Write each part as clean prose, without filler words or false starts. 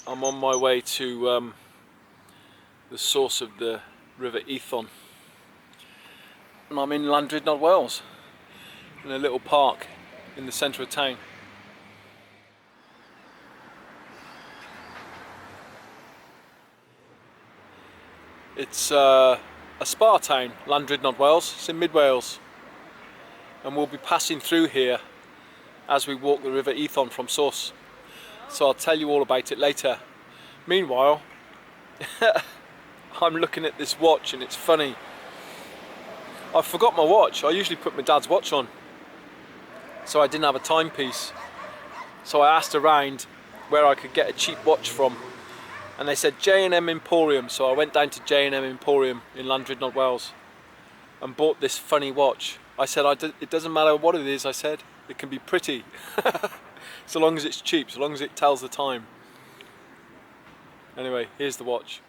I'm on my way to the source of the River Ithon, and I'm in Llandrindod, Wales, in a little park in the centre of town. It's a spa town, Llandrindod, Wales. It's in mid Wales, and we'll be passing through here as we walk the River Ithon from source. So I'll tell you all about it later. Meanwhile, I'm looking at this watch and it's funny. I forgot my watch. I usually put my dad's watch on, so I didn't have a timepiece. So I asked around where I could get a cheap watch from, and they said J&M Emporium. So I went down to J&M Emporium in Llandrindod, Wales, and bought this funny watch. I said, it doesn't matter what it is, I said, it can be pretty. So long as it's cheap, so long as it tells the time. Anyway, here's the watch.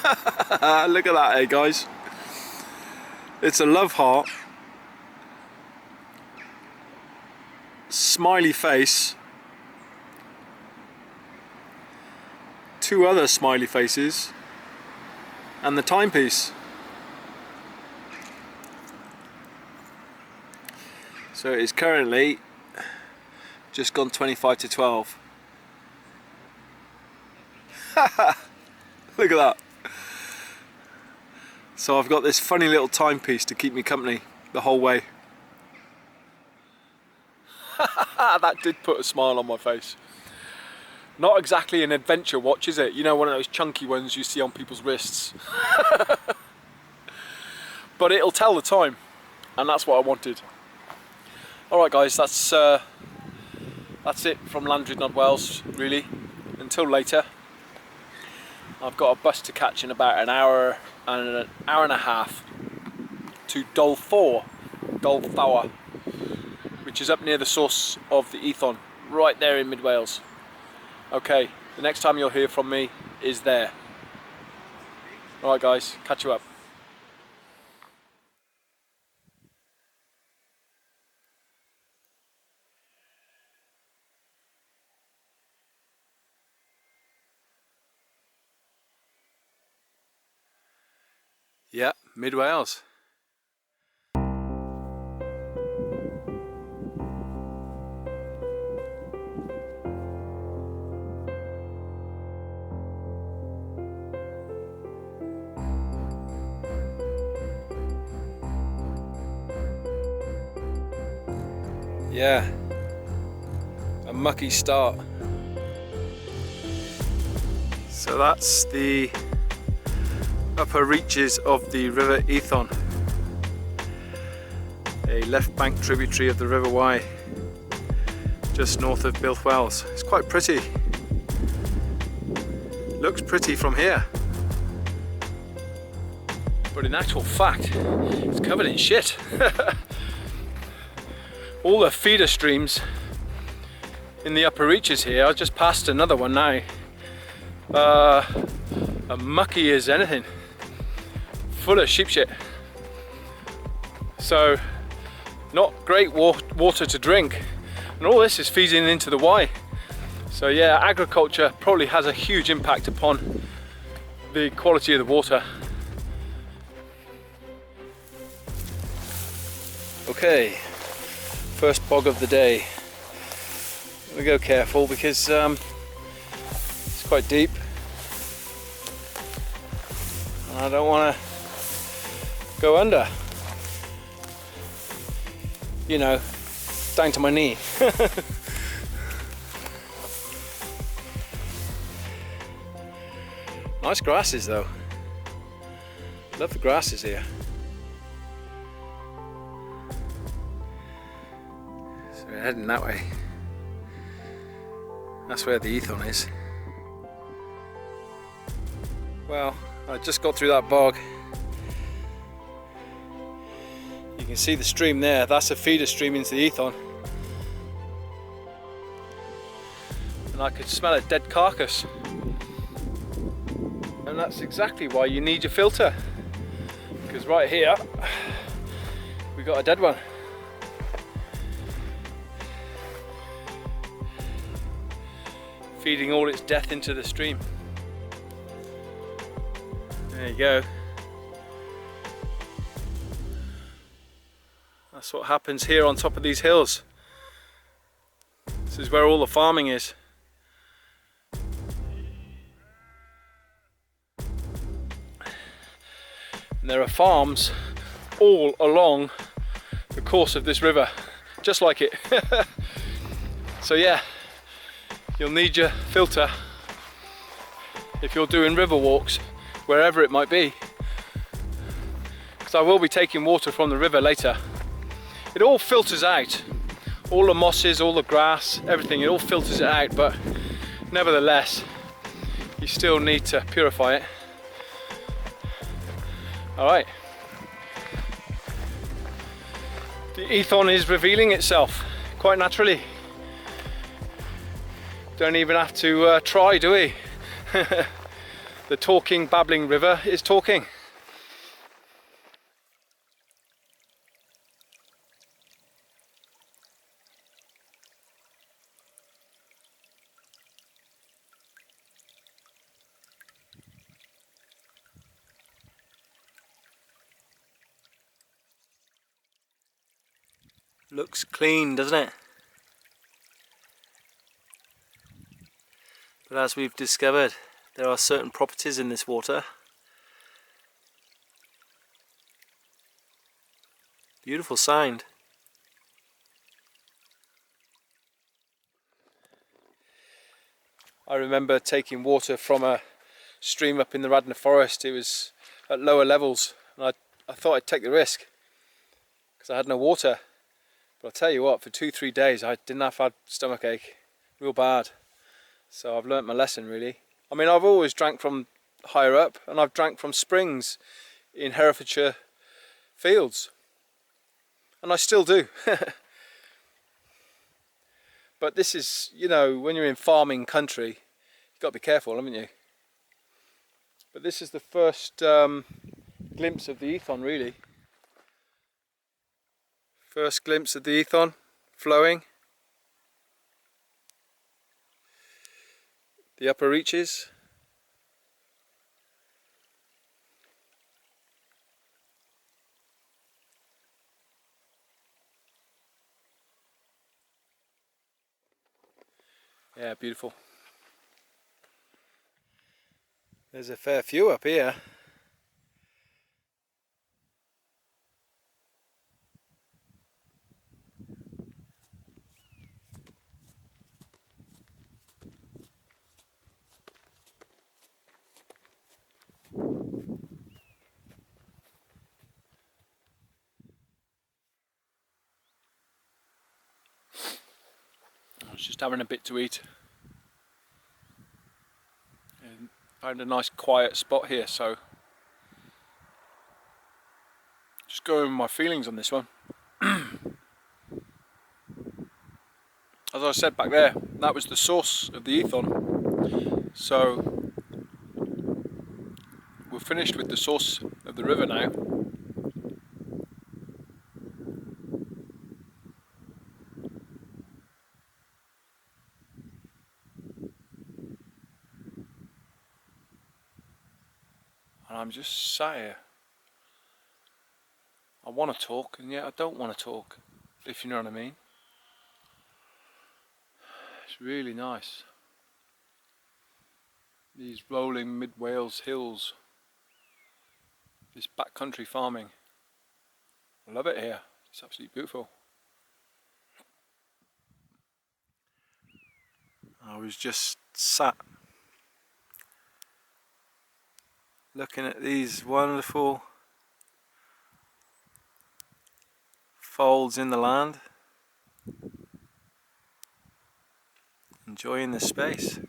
Look at that, eh guys? It's a love heart, smiley face, two other smiley faces, and the timepiece. So it is currently just gone 25 to 12. Look at that. So I've got this funny little timepiece to keep me company the whole way. That did put a smile on my face. Not exactly an adventure watch, is it? You know, one of those chunky ones you see on people's wrists. But it'll tell the time, and that's what I wanted. Alright guys, that's it from Llandrindod, Wales, really. Until later. I've got a bus to catch in about an hour and a half to Dolfawr, which is up near the source of the Ithon, right there in mid Wales. Okay, the next time you'll hear from me is there. Alright guys, catch you up. Yeah, mid Wales. Yeah, a mucky start. So that's the upper reaches of the River Ithon, a left bank tributary of the River Wye, just north of Builth, Wales. It's quite pretty. Looks pretty from here, but in actual fact it's covered in shit. All the feeder streams in the upper reaches here, I just passed another one now, are mucky as anything, full of sheep shit. So not great water to drink, and all this is feeding into the Wye. So yeah, agriculture probably has a huge impact upon the quality of the water. Okay, first bog of the day. We go careful because it's quite deep. I don't want to go under, you know, down to my knee. Nice grasses though. Love the grasses here. So we're heading that way. That's where the Ithon is. Well, I just got through that bog. You can see the stream there. That's a feeder stream into the Ithon. And I could smell a dead carcass. And that's exactly why you need your filter. Because right here, we got a dead one. feeding all its death into the stream. There you go. That's what happens here on top of these hills. This is where all the farming is. And there are farms all along the course of this river, just like it. So yeah, you'll need your filter if you're doing river walks, wherever it might be, because I will be taking water from the river later. It all filters out, all the mosses, all the grass, everything, it all filters it out, but nevertheless you still need to purify it. Alright, the Ithon is revealing itself quite naturally. Don't even have to try, do we? The talking, babbling river is talking. Looks clean, doesn't it? But as we've discovered, there are certain properties in this water. Beautiful sound. I remember taking water from a stream up in the Radnor Forest. It was at lower levels, and I thought I'd take the risk because I had no water. But I'll tell you what, for 2-3 days I didn't have had stomach ache, real bad. So I've learnt my lesson really. I mean, I've always drank from higher up, and I've drank from springs in Herefordshire fields, and I still do. But this is, you know, when you're in farming country, you've got to be careful, haven't you? But this is the first glimpse of the Ithon really. First glimpse of the Ithon flowing. The upper reaches. Yeah, beautiful. There's a fair few up here. I was just having a bit to eat and found a nice quiet spot here, so just going with my feelings on this one. As I said back there, that was the source of the Ithon, so we're finished with the source of the river now. And I'm just sat here. I want to talk, and yet I don't want to talk, if you know what I mean. It's really nice. These rolling mid-Wales hills. This backcountry farming. I love it here. It's absolutely beautiful. I was just sat looking at these wonderful folds in the land, enjoying the space.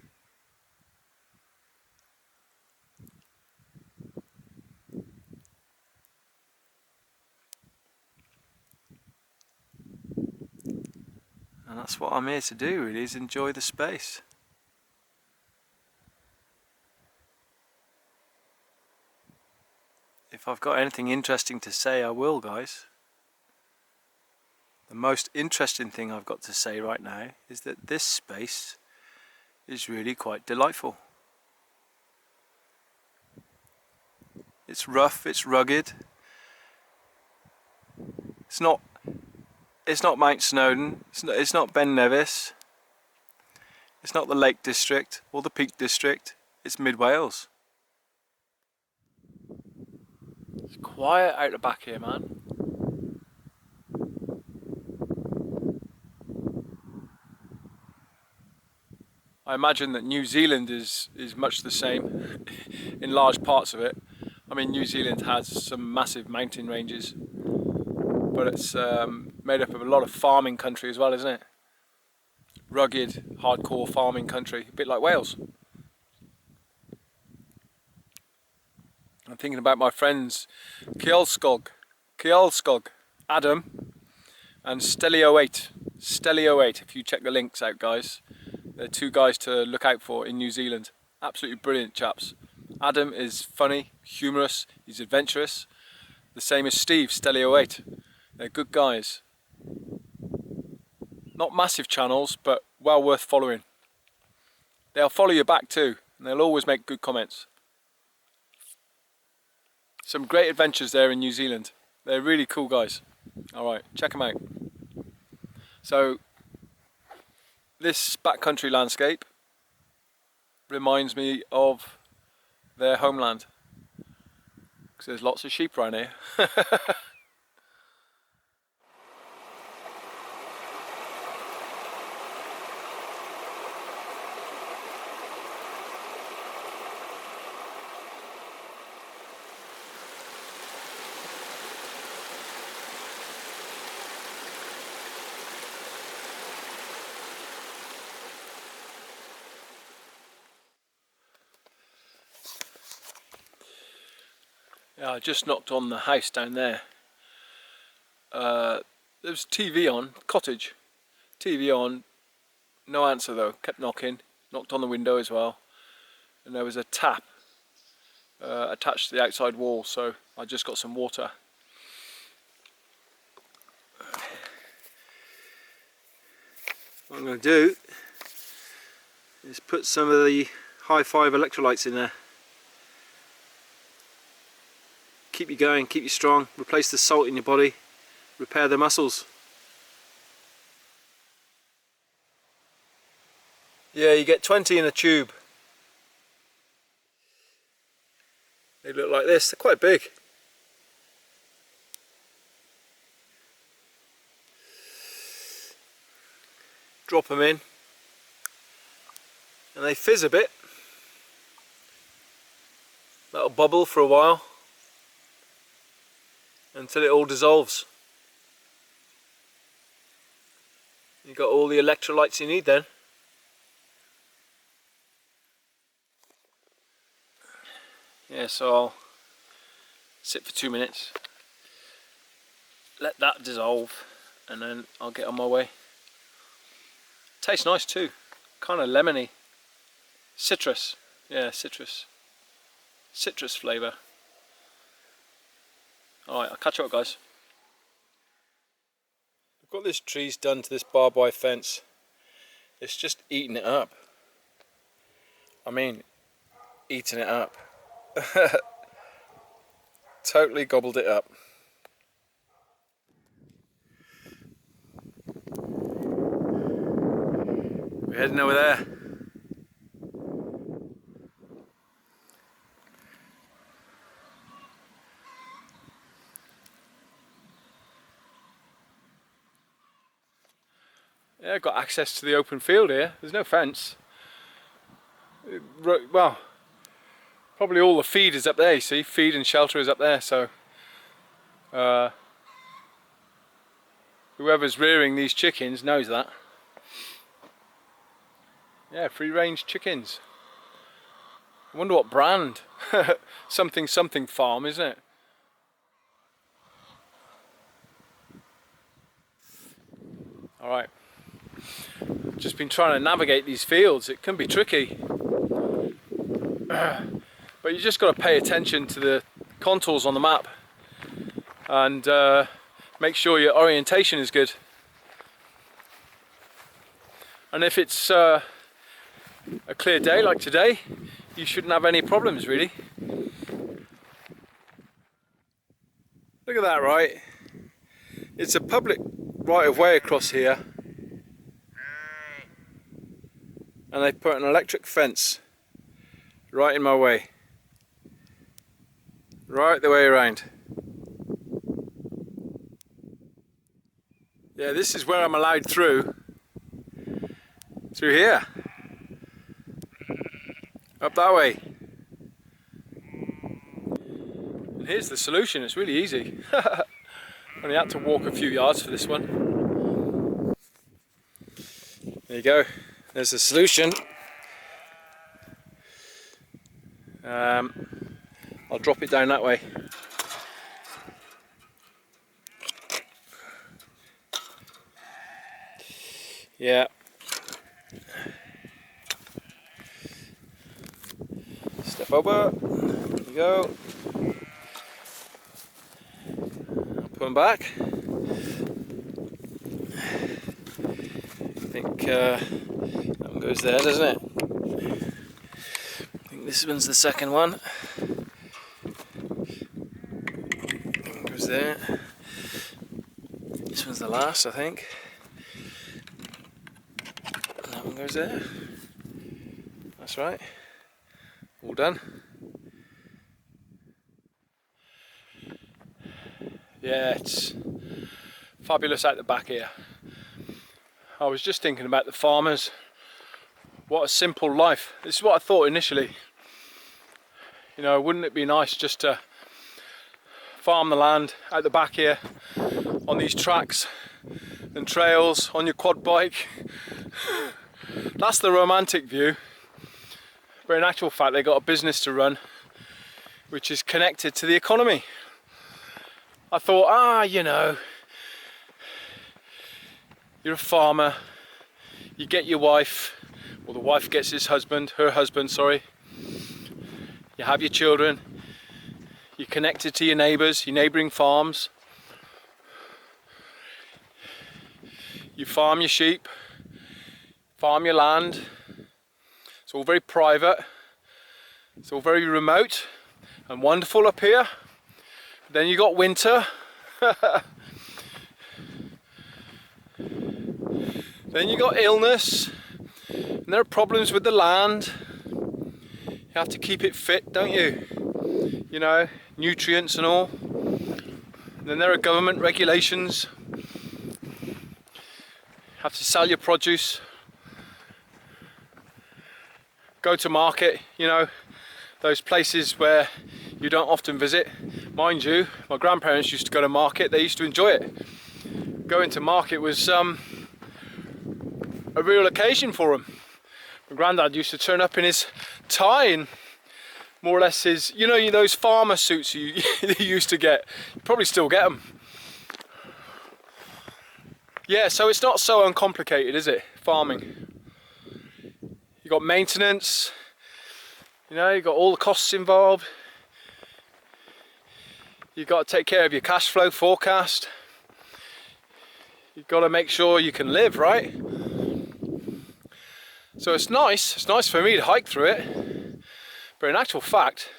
And that's what I'm here to do really, is enjoy the space. If I've got anything interesting to say, I will, guys. The most interesting thing I've got to say right now is that this space is really quite delightful. It's rough, it's rugged. It's not Mount Snowdon, it's not Ben Nevis, it's not the Lake District or the Peak District, it's Mid Wales. It's quiet out the back here, man. I imagine that New Zealand is much the same in large parts of it. I mean, New Zealand has some massive mountain ranges, but it's made up of a lot of farming country as well, isn't it? Rugged, hardcore farming country, a bit like Wales. I'm thinking about my friends Kielskog, Adam, and Stelio8, if you check the links out, guys. They're two guys to look out for in New Zealand. Absolutely brilliant chaps. Adam is funny, humorous, he's adventurous. The same as Steve, Stelio8. They're good guys. Not massive channels, but well worth following. They'll follow you back too, and they'll always make good comments. Some great adventures there in New Zealand. They're really cool guys. Alright, check them out. So, this backcountry landscape reminds me of their homeland, because there's lots of sheep around here. Yeah, I just knocked on the house down there. There was TV on, cottage. TV on, no answer though, kept knocking, knocked on the window as well. And there was a tap attached to the outside wall, so I just got some water. What I'm going to do is put some of the high 5 electrolytes in there. Keep you going, keep you strong, replace the salt in your body, repair the muscles. Yeah, you get 20 in a tube. They look like this, they're quite big. Drop them in, and they fizz a bit. That'll bubble for a while, until it all dissolves. You've got all the electrolytes you need then. Yeah, so I'll sit for 2 minutes, let that dissolve, and then I'll get on my way. Tastes nice too, kind of lemony. Citrus, yeah, citrus flavour. Alright, I'll catch you up, guys. I've got this trees done to this barbed wire fence. It's just eating it up. I mean, eating it up. Totally gobbled it up. We're heading over there. Yeah, I've got access to the open field here. There's no fence. Well, probably all the feed is up there, you see. Feed and shelter is up there, so whoever's rearing these chickens knows that. Yeah, free range chickens. I wonder what brand. Something farm, isn't it? Alright. Just been trying to navigate these fields. It can be tricky, but you just got to pay attention to the contours on the map and make sure your orientation is good. And if it's a clear day like today, you shouldn't have any problems really. Look at that, right? It's a public right of way across here. And they put an electric fence right in my way. Right the way around. Yeah, this is where I'm allowed through here. Up that way. And here's the solution, it's really easy. Only had to walk a few yards for this one. There you go, there's the solution. I'll drop it down that way. Yeah. Step over. There you go. I'll put them back. I think that one goes there, doesn't it? I think this one's the second one. Goes there. This one's the last, I think. Goes there. That's right. All done. Yeah, it's fabulous out the back here. I was just thinking about the farmers. What a simple life. This is what I thought initially. You know, wouldn't it be nice just to farm the land out the back here on these tracks and trails on your quad bike? That's the romantic view, but in actual fact they got a business to run which is connected to the economy. I thought, you know, you're a farmer, you get your wife, or the wife gets her husband, sorry. You have your children, you're connected to your neighbours, your neighbouring farms. You farm your sheep, farm your land. It's all very private, it's all very remote and wonderful up here. But then you got winter. Then you got illness, and there are problems with the land. You have to keep it fit, don't you? You know, nutrients and all. And then there are government regulations. You have to sell your produce. Go to market, you know, those places where you don't often visit. Mind you, my grandparents used to go to market, they used to enjoy it. Going to market was a real occasion for them. My granddad used to turn up in his tie and more or less his, you know, those farmer suits you used to get. You probably still get them. Yeah, so it's not so uncomplicated, is it, farming? You got maintenance, you know, you got all the costs involved. You've got to take care of your cash flow forecast. You've got to make sure you can live, right? So it's nice for me to hike through it. But in actual fact,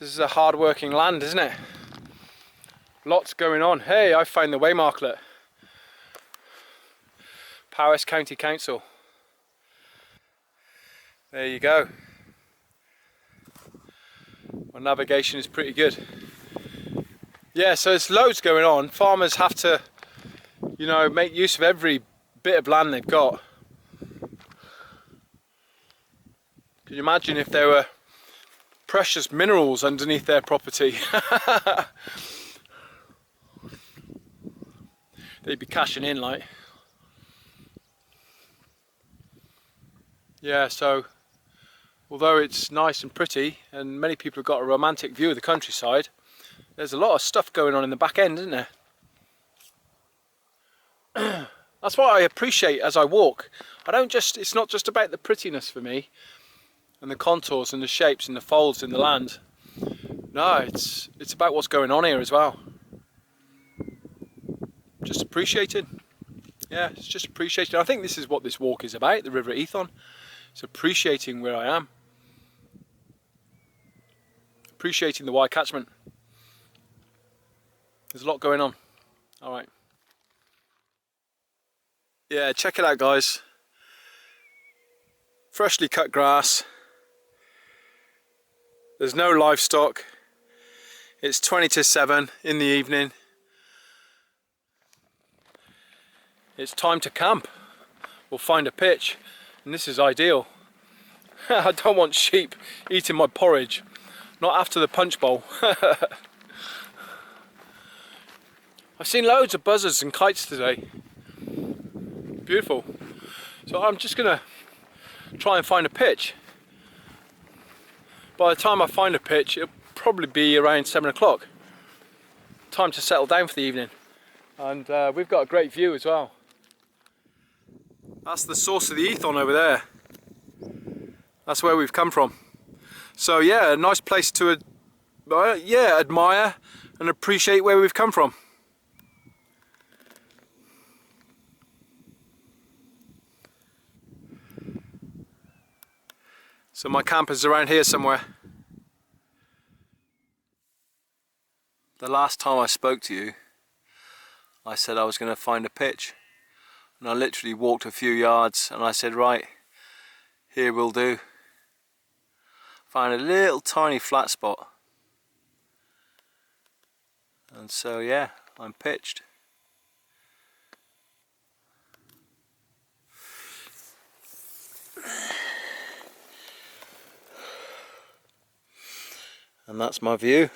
this is a hard-working land, isn't it? Lots going on. Hey, I found the waymarklet. Powys County Council. There you go. My navigation is pretty good. Yeah, so there's loads going on. Farmers have to, you know, make use of every bit of land they've got. Can you imagine if there were precious minerals underneath their property? They'd be cashing in, like. Yeah, so although it's nice and pretty and many people have got a romantic view of the countryside, there's a lot of stuff going on in the back end, isn't there? That's what I appreciate as I walk. It's not just about the prettiness for me and the contours and the shapes and the folds in the land. No, it's about what's going on here as well. Just appreciated. Yeah, it's just appreciated. I think this is what this walk is about, the River Ithon. It's appreciating where I am. Appreciating the Wye catchment. There's a lot going on. Alright. Yeah, check it out, guys. Freshly cut grass. There's no livestock. It's 20 to 7 in the evening. It's time to camp. We'll find a pitch, and this is ideal. I don't want sheep eating my porridge. Not after the punch bowl. I've seen loads of buzzards and kites today. Beautiful. So I'm just gonna try and find a pitch. By the time I find a pitch, it'll probably be around 7 o'clock. Time to settle down for the evening. And we've got a great view as well. That's the source of the Ithon over there. That's where we've come from. So yeah, a nice place to admire and appreciate where we've come from. So my camp is around here somewhere. The last time I spoke to you, I said I was going to find a pitch. And I literally walked a few yards and I said, right, here will do. Found a little tiny flat spot. And so yeah, I'm pitched. And that's my view.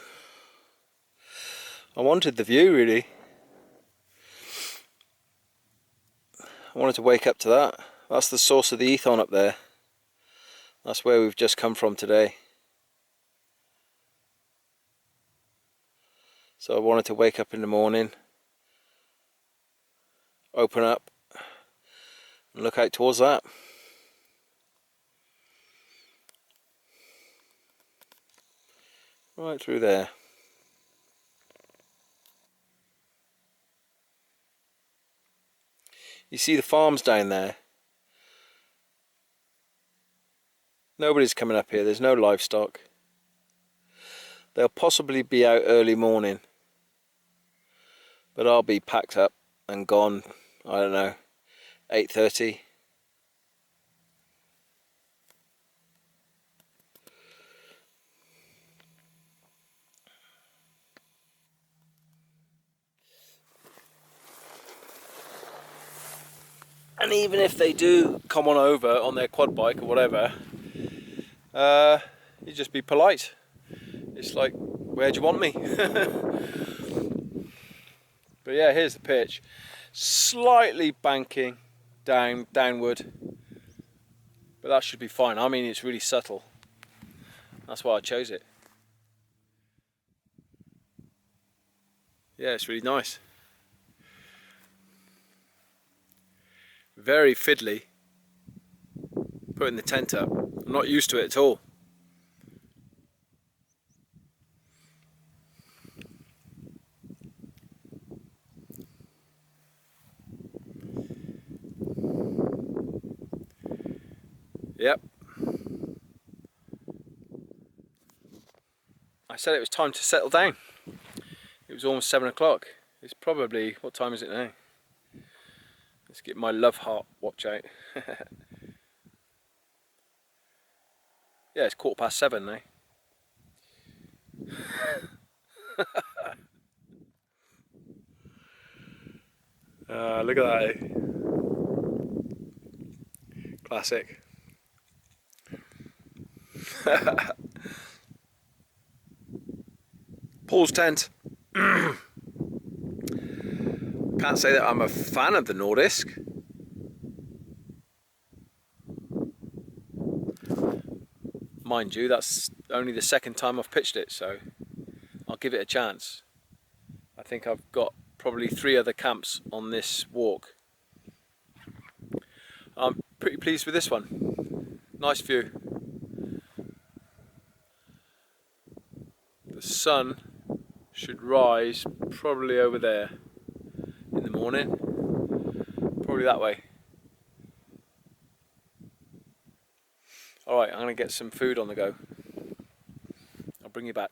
I wanted the view really. I wanted to wake up to that. That's the source of the Ithon up there. That's where we've just come from today. So I wanted to wake up in the morning, open up and look out towards that. Right through there. You see the farms down there? Nobody's coming up here, there's no livestock. They'll possibly be out early morning. But I'll be packed up and gone, I don't know, 8:30. And even if they do come on over on their quad bike or whatever, you just be polite. It's like, where do you want me? But yeah, here's the pitch. Slightly banking downward, but that should be fine. I mean, it's really subtle. That's why I chose it. Yeah, it's really nice. Very fiddly putting the tent up. I'm not used to it at all. Yep. I said it was time to settle down. It was almost 7 o'clock. It's probably, what time is it now? Let's get my love heart watch out. Yeah, it's 7:15 now. Look at that, eh? Classic. Paul's tent. Can't say that I'm a fan of the Nordisk. Mind you, that's only the second time I've pitched it, so I'll give it a chance. I think I've got probably 3 other camps on this walk. I'm pretty pleased with this one. Nice view. The sun should rise probably over there in the morning, probably that way. Alright, I'm going to get some food on the go. I'll bring you back.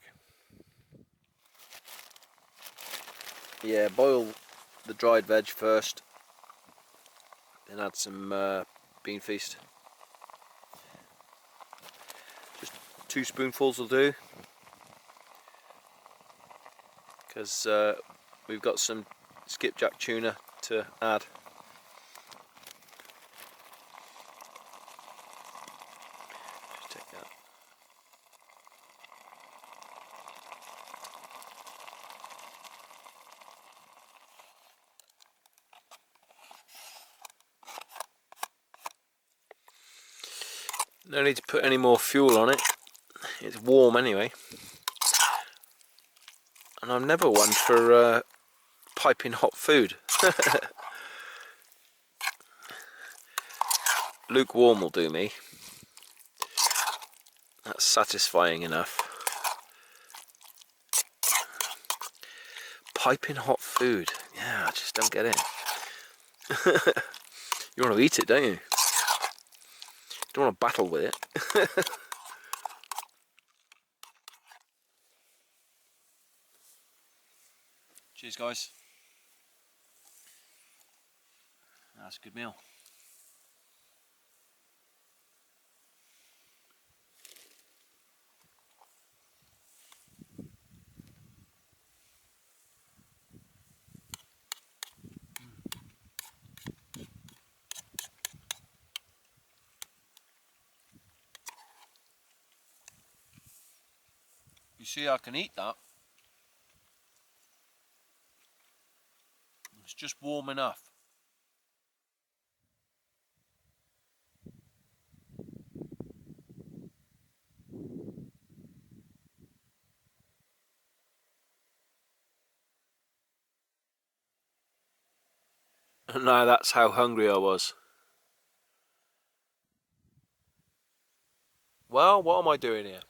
Yeah, boil the dried veg first, then add some bean feast. Just 2 spoonfuls will do, because we've got some skipjack tuna to add. Just take that. No need to put any more fuel on it, it's warm anyway. And I'm never one for piping hot food. Lukewarm will do me. That's satisfying enough. Piping hot food, yeah, I just don't get it. You want to eat it, don't you? You don't want to battle with it. Cheers guys. That's a good meal. You see, I can eat that. It's just warm enough. No, that's how hungry I was. Well, what am I doing here?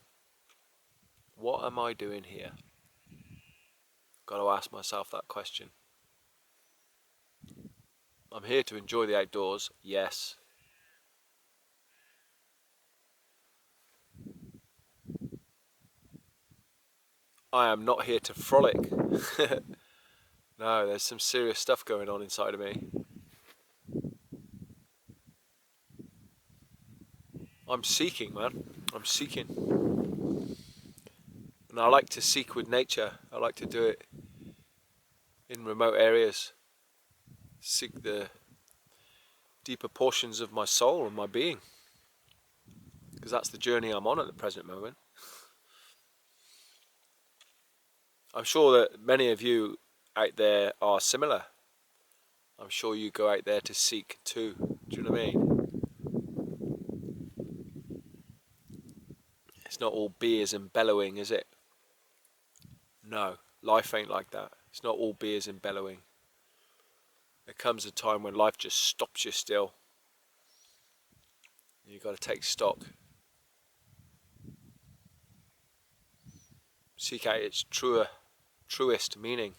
What am I doing here? Got to ask myself that question. I'm here to enjoy the outdoors, yes. I am not here to frolic. No, there's some serious stuff going on inside of me. I'm seeking, man. I'm seeking. And I like to seek with nature. I like to do it in remote areas. Seek the deeper portions of my soul and my being. Because that's the journey I'm on at the present moment. I'm sure that many of you out there are similar. I'm sure you go out there to seek too. Do you know what I mean? It's not all beers and bellowing, is it? No, life ain't like that. It's not all beers and bellowing. There comes a time when life just stops you still. You've got to take stock. Seek out its truest meaning.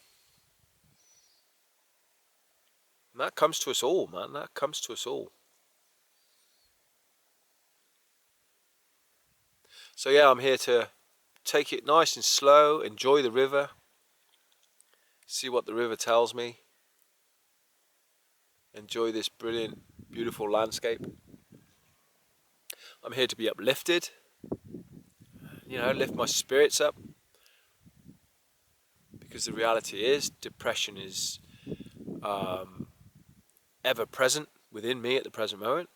And that comes to us all, man. That comes to us all. So yeah, I'm here to take it nice and slow, enjoy the river, see what the river tells me, enjoy this brilliant, beautiful landscape. I'm here to be uplifted, you know, lift my spirits up, because the reality is depression is ever present within me at the present moment.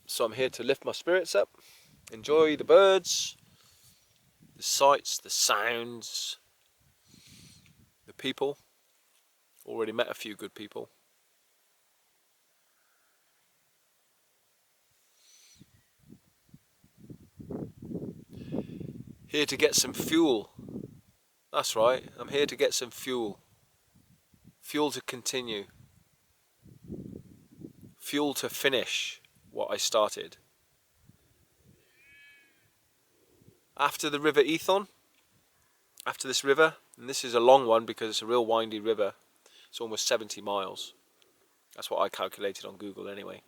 So I'm here to lift my spirits up, enjoy the birds, the sights, the sounds, the people. Already met a few good people. Here to get some fuel. That's right, I'm here to get some fuel. Fuel to continue. Fuel to finish what I started. After the River Ithon, after this river, and this is a long one because it's a real windy river, it's almost 70 miles. That's what I calculated on Google anyway.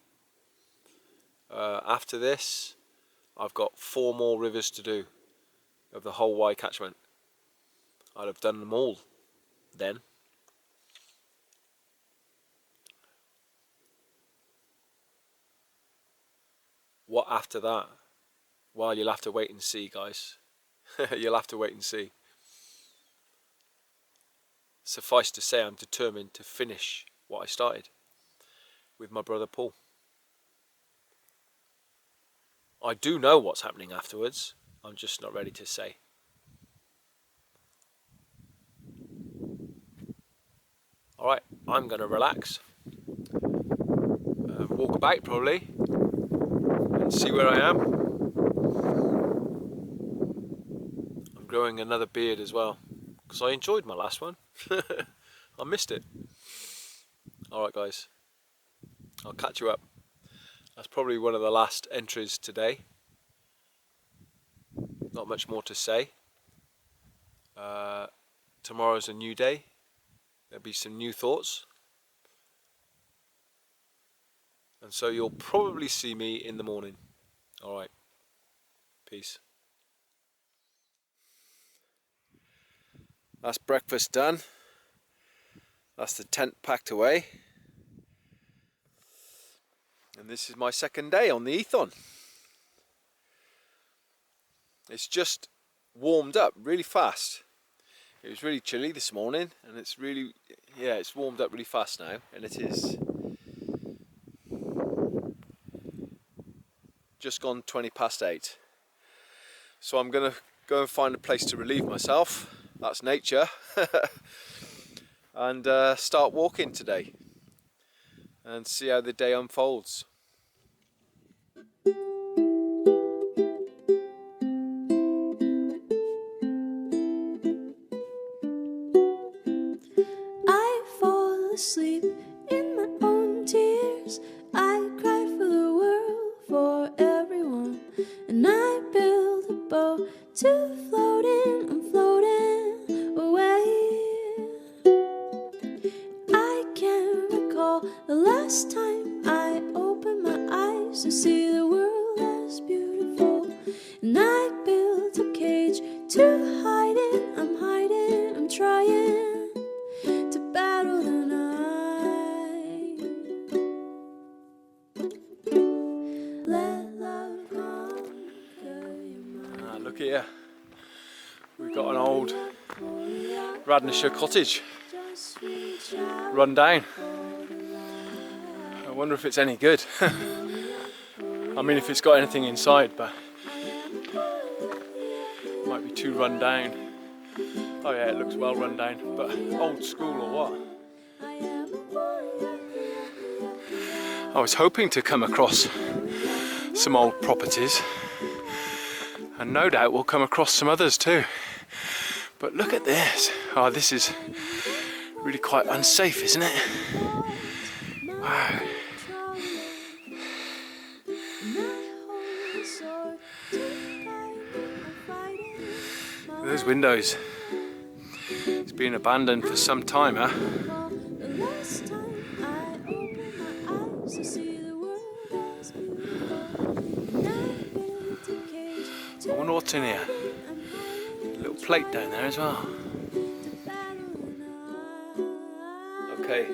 After this, I've got 4 more rivers to do of the whole Wye catchment. I'd have done them all then. What after that? Well, you'll have to wait and see, guys. You'll have to wait and see. Suffice to say, I'm determined to finish what I started with my brother Paul. I do know what's happening afterwards. I'm just not ready to say. Alright, I'm going to relax. Walk about probably. And see where I am. I'm growing another beard as well. Because I enjoyed my last one. I missed it. Alright guys. I'll catch you up. That's probably one of the last entries today. Not much more to say. Tomorrow's a new day. There'll be some new thoughts. And so you'll probably see me in the morning. Alright. Peace. That's breakfast done. That's the tent packed away. And this is my second day on the Ithon. It's just warmed up really fast. It was really chilly this morning and it's really, yeah, it's warmed up really fast now, and it is just gone 20 past 8. So I'm gonna go and find a place to relieve myself. That's nature. And start walking today and see how the day unfolds. I fall asleep in my own tears. I cry for the world, for everyone, and I build a boat to float in. I'm floating away. I can't recall the last time I opened my eyes to see the world as beautiful, and I built a cage to hide in. I'm hiding, I'm trying to battle the night. Let love conquer your mind. Look here. We've got an old Radnorshire cottage run down. I wonder if it's any good. I mean, if it's got anything inside, but it might be too run down. Oh yeah, it looks well run down, but old school or what? I was hoping to come across some old properties, and no doubt we'll come across some others too. But look at this. Oh, this is really quite unsafe, isn't it? Wow. Those windows. It's been abandoned for some time, huh? I wonder what's in here. A little plate down there as well. Okay,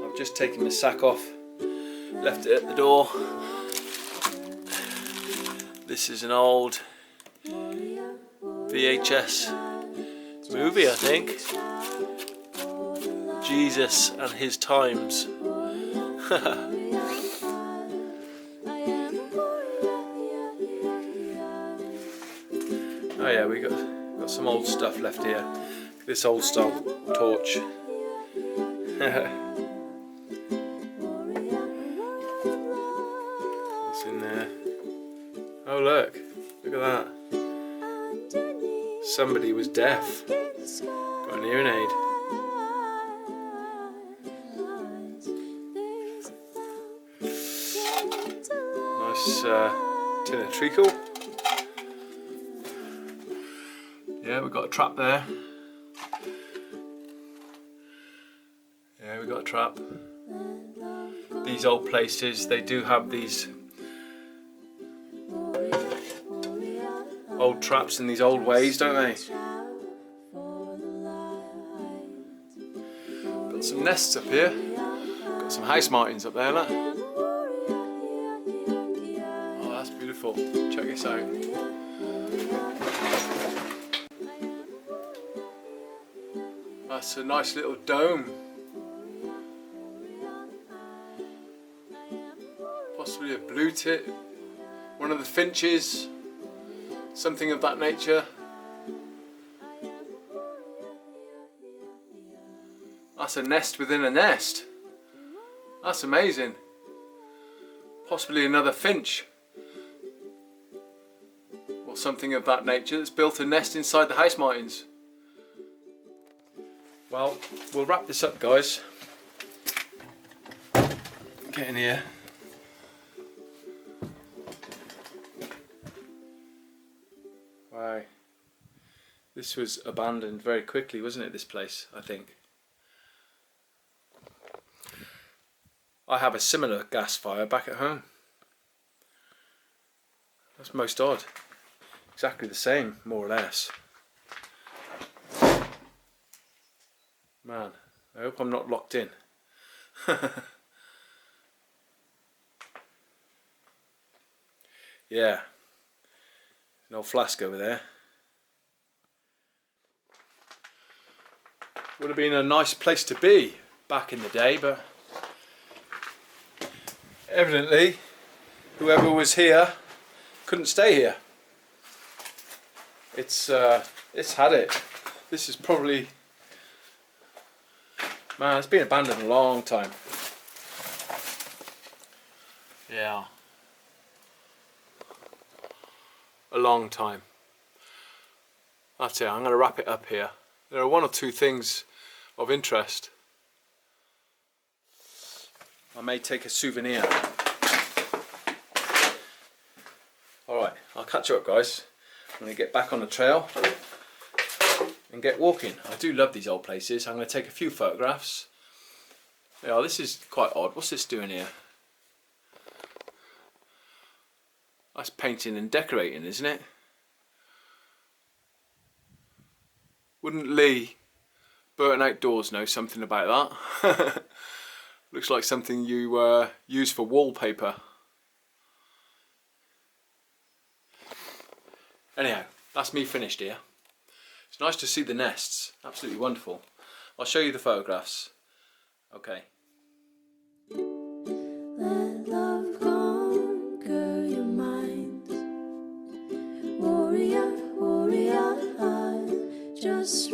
I've just taken the sack off, left it at the door. This is an old VHS movie, I think. Jesus and His Times. Oh yeah, we got some old stuff left here. This old style torch. What's in there? Oh look at that. Somebody was deaf. Got an hearing aid. Nice tin of treacle. Yeah, we've got a trap there. Yeah, we've got a trap. These old places, they do have these old traps in these old ways, don't they? Got some nests up here. Got some house martins up there, look. Oh, that's beautiful. Check this out. That's a nice little dome. Possibly a blue tit, one of the finches, something of that nature. That's a nest within a nest. That's amazing. Possibly another finch or something of that nature that's built a nest inside the house martins. Well, we'll wrap this up, guys. Get in here. Wow. This was abandoned very quickly, wasn't it, this place, I think? I have a similar gas fire back at home. That's most odd. Exactly the same, more or less. Man, I hope I'm not locked in. Yeah, an old flask over there. Would have been a nice place to be back in the day, but evidently whoever was here couldn't stay here. It's had it. This is probably, man, it's been abandoned a long time. Yeah. A long time. That's it, I'm going to wrap it up here. There are one or two things of interest. I may take a souvenir. Alright, I'll catch you up, guys. I'm going to get back on the trail and get walking. I do love these old places. I'm going to take a few photographs. Yeah, this is quite odd. What's this doing here? That's painting and decorating, isn't it? Wouldn't Lee, Burton Outdoors, know something about that? Looks like something you use for wallpaper. Anyhow, that's me finished here. It's nice to see the nests. Absolutely wonderful. I'll show you the photographs. Okay. Let love conquer your mind. Warrior, warrior, just